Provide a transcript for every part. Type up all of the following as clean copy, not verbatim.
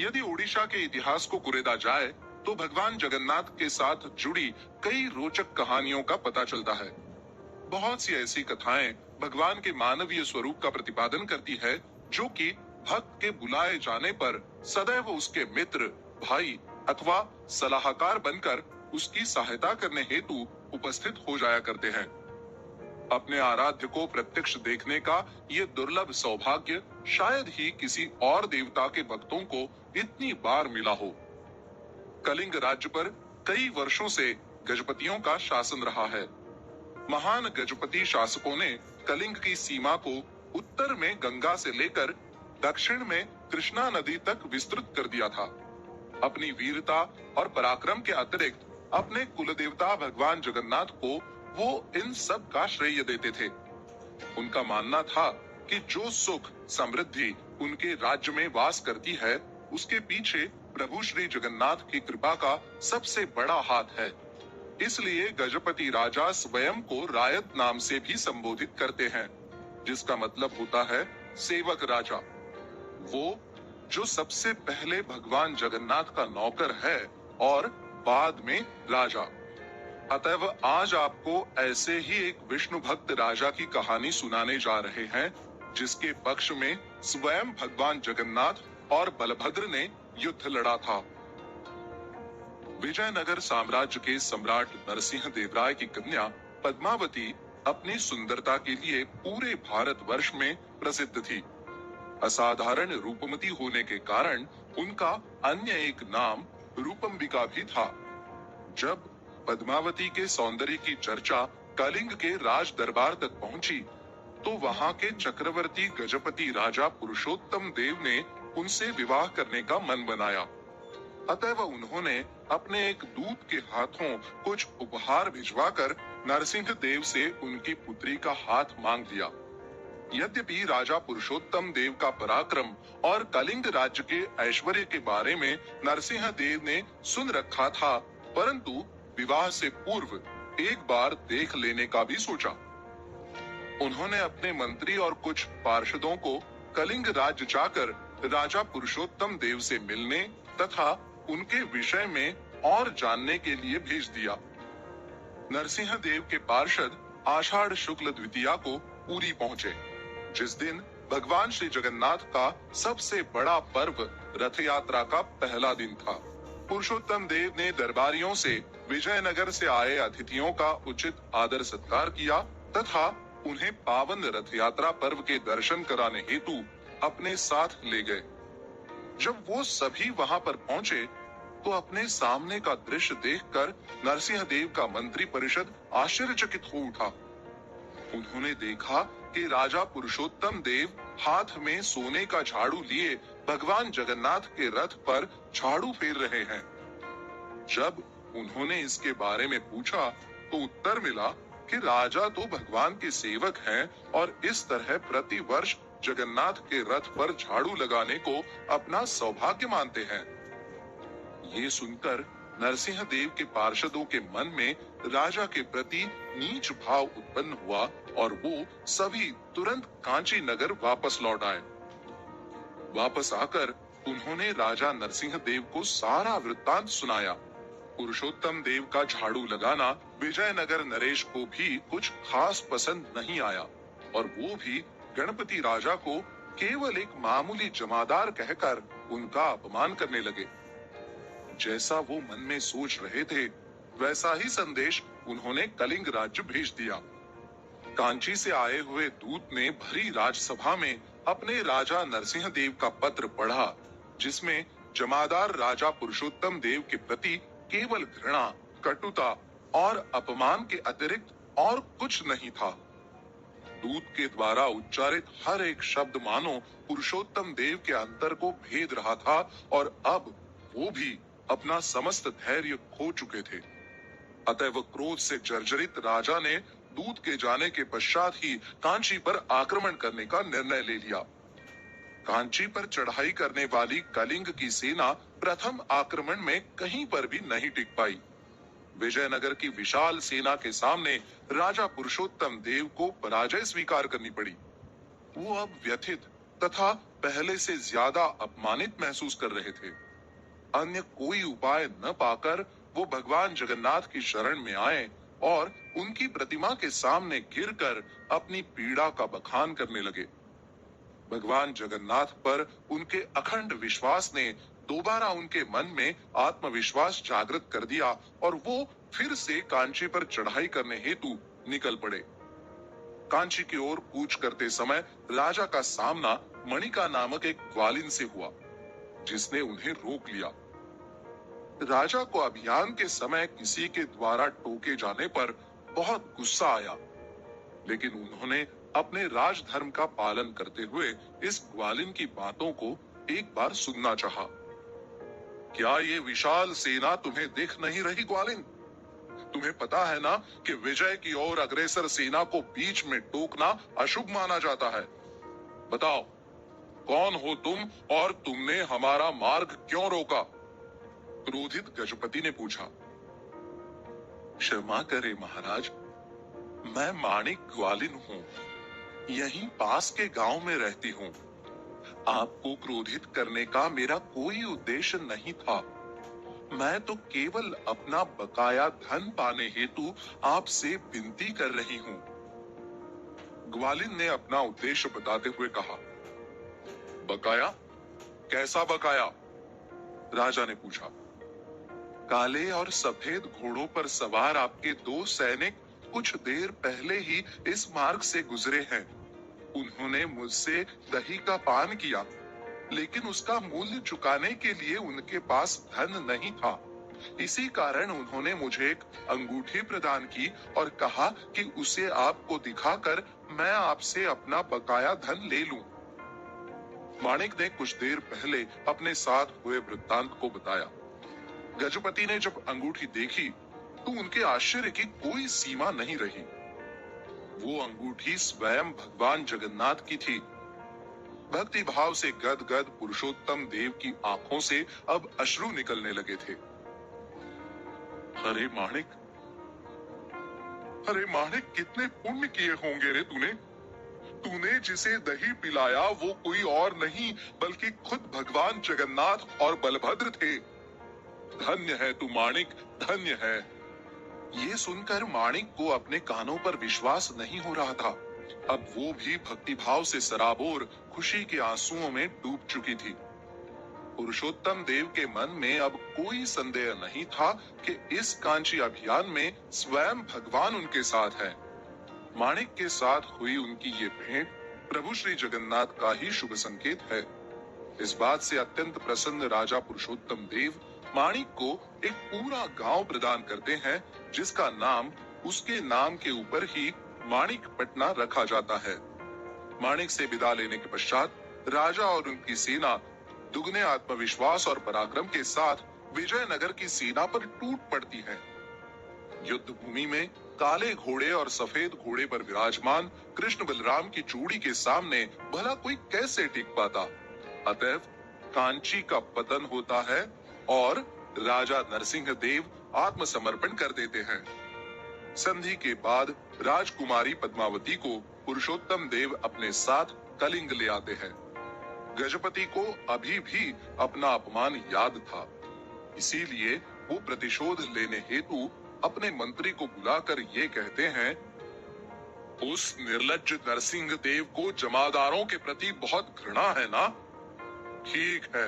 यदि ओडिशा के इतिहास को कुरेदा जाए तो भगवान जगन्नाथ के साथ जुड़ी कई रोचक कहानियों का पता चलता है। बहुत सी ऐसी कथाएं भगवान के मानवीय स्वरूप का प्रतिपादन करती है, जो कि भक्त के बुलाए जाने पर सदैव उसके मित्र, भाई अथवा सलाहकार बनकर उसकी सहायता करने हेतु उपस्थित हो जाया करते हैं। अपने आराध्य को प्रत्यक्ष देखने का ये दुर्लभ सौभाग्य शायद ही किसी और देवता के भक्तों को इतनी बार मिला हो। कलिंग राज्य पर कई वर्षों से गजपतियों का शासन रहा है। महान गजपति शासकों ने कलिंग की सीमा को उत्तर में गंगा से लेकर दक्षिण में कृष्णा नदी तक विस्तृत कर दिया था। अपनी वीरता और पराक्रम के अतिरिक्त अपने कुलदेवता भगवान जगन्नाथ को वो इन सब का श्रेय देते थे। उनका मानना था कि जो सुख समृद्धि उनके राज्य में वास करती है, उसके पीछे प्रभु श्री जगन्नाथ की कृपा का सबसे बड़ा हाथ है। इसलिए गजपति राजा स्वयं को रायत नाम से भी संबोधित करते हैं, जिसका मतलब होता है सेवक राजा। वो जो सबसे पहले भगवान जगन्नाथ का नौकर है और बाद में राजा। अतएव आज आपको ऐसे ही एक विष्णु भक्त राजा की कहानी सुनाने जा रहे हैं, जिसके पक्ष में स्वयं भगवान जगन्नाथ और बलभद्र ने युद्ध लड़ा था। विजयनगर साम्राज्य के सम्राट नरसिंह देव राय की कन्या पद्मावती अपनी सुंदरता के लिए पूरे भारतवर्ष में प्रसिद्ध थी। असाधारण रूपमती होने के कारण उनका अन्य एक नाम रूपम्बिका भी था। जब पद्मावती के सौंदर्य की चर्चा कलिंग के राज दरबार तक पहुंची, तो वहां के चक्रवर्ती गजपति राजा पुरुषोत्तम देव ने उनसे विवाह करने का मन बनाया। अतएव उन्होंने अपने एक दूत के हाथों कुछ उपहार भिजवाकर नरसिंह देव से उनकी पुत्री का हाथ मांग लिया। यद्यपि राजा पुरुषोत्तम देव का पराक्रम और कलिंग राज्य के ऐश्वर्य के बारे में नरसिंह देव ने सुन रखा था, परंतु विवाह से पूर्व एक बार देख लेने का भी सोचा। उन्होंने अपने मंत्री और कुछ पार्षदों को कलिंग राज्य जाकर राजा पुरुषोत्तम देव से मिलने तथा उनके विषय में और जानने के लिए भेज दिया। नरसिंह देव के पार्षद आषाढ़ शुक्ल द्वितीया को पुरी पहुँचे, जिस दिन भगवान श्री जगन्नाथ का सबसे बड़ा पर्व रथ यात्रा का पहला दिन था। पुरुषोत्तम देव ने दरबारियों से विजयनगर से आए अतिथियों का उचित आदर सत्कार किया तथा उन्हें पावन रथ यात्रा पर्व के दर्शन कराने हेतु अपने साथ ले गए। जब वो सभी वहां पर पहुंचे, तो अपने सामने का दृश्य देखकर नरसिंह देव का मंत्री परिषद आश्चर्यचकित हो उठा। उन्होंने देखा कि राजा पुरुषोत्तम देव हाथ में सोने का झाड़ू लिए भगवान जगन्नाथ के रथ पर झाड़ू फेर रहे हैं। जब उन्होंने इसके बारे में पूछा, तो उत्तर मिला कि राजा तो भगवान के सेवक हैं और इस तरह प्रति वर्ष जगन्नाथ के रथ पर झाड़ू लगाने को अपना सौभाग्य मानते हैं। ये सुनकर नरसिंह देव के पार्षदों के मन में राजा के प्रति नीच भाव उत्पन्न हुआ और वो सभी तुरंत कांची नगर वापस लौट आए। वापस आकर उन्होंने राजा नरसिंह देव को सारा वृत्तांत सुनाया। पुरुषोत्तम देव का झाड़ू लगाना विजयनगर नरेश को भी कुछ खास पसंद नहीं आया और वो भी गणपति राजा को केवल एक मामूली जमादार कहकर उनका अपमान करने लगे। जैसा वो मन में सोच रहे थे, वैसा ही संदेश उन्होंने कलिंग राज्य भेज दिया। कांची से आए हुए दूत ने भरी राजसभा में अपने राजा नरसिंह देव का पत्र पढ़ा, जिसमें जमादार राजा पुरुषोत्तम देव के प्रति केवल घृणा, कटुता और अपमान के अतिरिक्त और कुछ नहीं था। दूत के द्वारा उच्चारित हर एक शब्द मानो पुरुषोत्तम देव के अंतर को भेद रहा था और अब वो भी अपना समस्त धैर्य खो चुके थे। अतएव क्रोध से जर्जरित राजा ने दूत के जाने के पश्चात ही कांची पर आक्रमण करने का निर्णय ले लिया। कांची पर चढ़ाई करने वाली कलिंग की सेना प्रथम आक्रमण में कहीं पर भी नहीं टिक पाई। विजयनगर की विशाल सेना के सामने राजा पुरुषोत्तम देव को पराजय स्वीकार करनी पड़ी। वो अब व्यथित तथा पहले से ज्यादा अपमानित महसूस कर रहे थे। अन्य कोई उपाय न पाकर वो भगवान जगन्नाथ की शरण में आए और उनकी प्रतिमा के सामने गिरकर अपनी पीड़ा का बखान करने लगे। भगवान जगन्नाथ पर उनके अखंड विश्वास ने दोबारा उनके मन में आत्मविश्वास जागृत कर दिया और वो फिर से कांची पर चढ़ाई करने हेतु निकल पड़े। कांची की ओर कूच करते समय राजा का सामना मणिका नामक एक ग्वालिन से हुआ, जिसने उन्हें रोक लिया। राजा को अभियान के समय किसी के द्वारा टोके जाने पर बहुत गुस्सा आया, लेकिन उन्होंने अपने राजधर्म का पालन करते हुए इस ग्वालिन की बातों को एक बार सुनना चाहा। क्या ये विशाल सेना तुम्हें दिख नहीं रही ग्वालिन? तुम्हें पता है ना कि विजय की ओर अग्रसर सेना को बीच में टोकना अशुभ माना जाता है। बताओ, कौन हो तुम और तुमने हमारा मार्ग क्यों रोका? क्रोधित गजपति ने पूछा। क्षमा करे महाराज, मैं माणिक ग्वालिन हूँ, यहीं पास के गांव में रहती हूँ। आपको क्रोधित करने का मेरा कोई उद्देश्य नहीं था। मैं तो केवल अपना बकाया धन पाने हेतु आपसे विनती कर रही हूँ। ग्वालिन ने अपना उद्देश्य बताते हुए कहा। बकाया? कैसा बकाया? राजा ने पूछा। काले और सफेद घोड़ों पर सवार आपके 2 सैनिक कुछ देर पहले ही इस मार्ग से गुजरे हैं। उन्होंने मुझसे दही का पान किया, लेकिन उसका मूल्य चुकाने के लिए उनके पास धन नहीं था। इसी कारण उन्होंने मुझे एक अंगूठी प्रदान की और कहा कि उसे आपको दिखाकर मैं आपसे अपना बकाया धन ले लूं। माणिक ने कुछ देर पहले अपने साथ हुए वृत्तांत को बताया। गजपति ने जब अंगूठी देखी तो उनके आश्चर्य की कोई सीमा नहीं रही। वो अंगूठी स्वयं भगवान जगन्नाथ की थी। भक्ति भाव से गदगद पुरुषोत्तम देव की आंखों से अब अश्रु निकलने लगे थे। अरे माणिक, कितने पुण्य किए होंगे रे तूने। तूने जिसे दही पिलाया वो कोई और नहीं बल्कि खुद भगवान जगन्नाथ और बलभद्र थे। धन्य है तू माणिक, धन्य है। ये सुनकर माणिक को अपने कानों पर विश्वास नहीं हो रहा था। अब वो भी भक्ति भाव से सराबोर खुशी के आंसुओं में डूब चुकी थी। पुरुषोत्तम देव के मन में अब कोई संदेह नहीं था कि इस कांची अभियान में स्वयं भगवान उनके साथ है। माणिक के साथ हुई उनकी ये भेंट प्रभु श्री जगन्नाथ का ही शुभ संकेत है। इस बात से अत्यंत प्रसन्न राजा पुरुषोत्तम देव माणिक को एक पूरा गांव प्रदान करते हैं, जिसका नाम उसके नाम के ऊपर ही माणिकपटना रखा जाता है। माणिक से विदा लेने के पश्चात राजा और उनकी सेना दुगने आत्मविश्वास और पराक्रम के साथ विजयनगर की सेना पर टूट पड़ती है। युद्ध भूमि में काले घोड़े और सफेद घोड़े पर विराजमान कृष्ण बलराम की जोड़ी के सामने भला कोई कैसे टिक पाता। अतएव कांची का पतन होता है और राजा नरसिंह देव आत्मसमर्पण कर देते हैं। संधि के बाद राजकुमारी पद्मावती को पुरुषोत्तम देव अपने साथ कलिंग ले आते हैं। गजपति को अभी भी अपना अपमान याद था, इसीलिए वो प्रतिशोध लेने हेतु अपने मंत्री को बुलाकर ये कहते हैं, उस निर्लज्ज नरसिंह देव को जमादारों के प्रति बहुत घृणा है ना? ठीक है,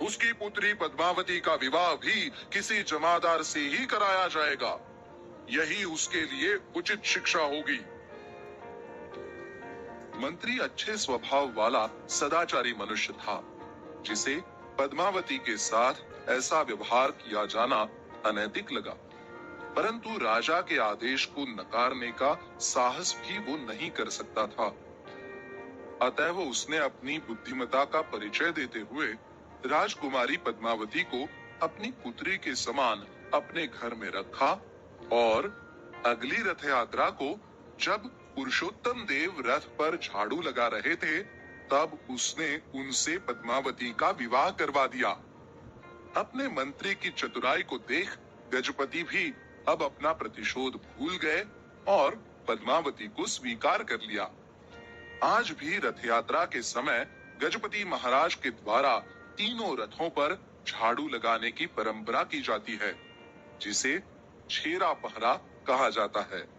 उसकी पुत्री पद्मावती का विवाह भी किसी जमादार से ही कराया जाएगा। यही उसके लिए उचित शिक्षा होगी। मंत्री अच्छे स्वभाव वाला सदाचारी मनुष्य था, जिसे पद्मावती के साथ ऐसा व्यवहार किया जाना अनैतिक लगा, परंतु राजा के आदेश को नकारने का साहस भी वो नहीं कर सकता था। अतएव उसने अपनी बुद्धिमता का परिचय देते हुए राजकुमारी पद्मावती को अपनी पुत्री के समान अपने घर में रखा और अगली रथ यात्रा को जब पुरुषोत्तम देव रथ पर झाड़ू लगा रहे थे, तब उसने उनसे पद्मावती का विवाह करवा दिया। अपने मंत्री की चतुराई को देख गजपति भी अब अपना प्रतिशोध भूल गए और पद्मावती को स्वीकार कर लिया। आज भी रथ यात्रा के समय गजपति महाराज के द्वारा तीनों रथों पर झाड़ू लगाने की परंपरा की जाती है, जिसे छेरा पहरा कहा जाता है।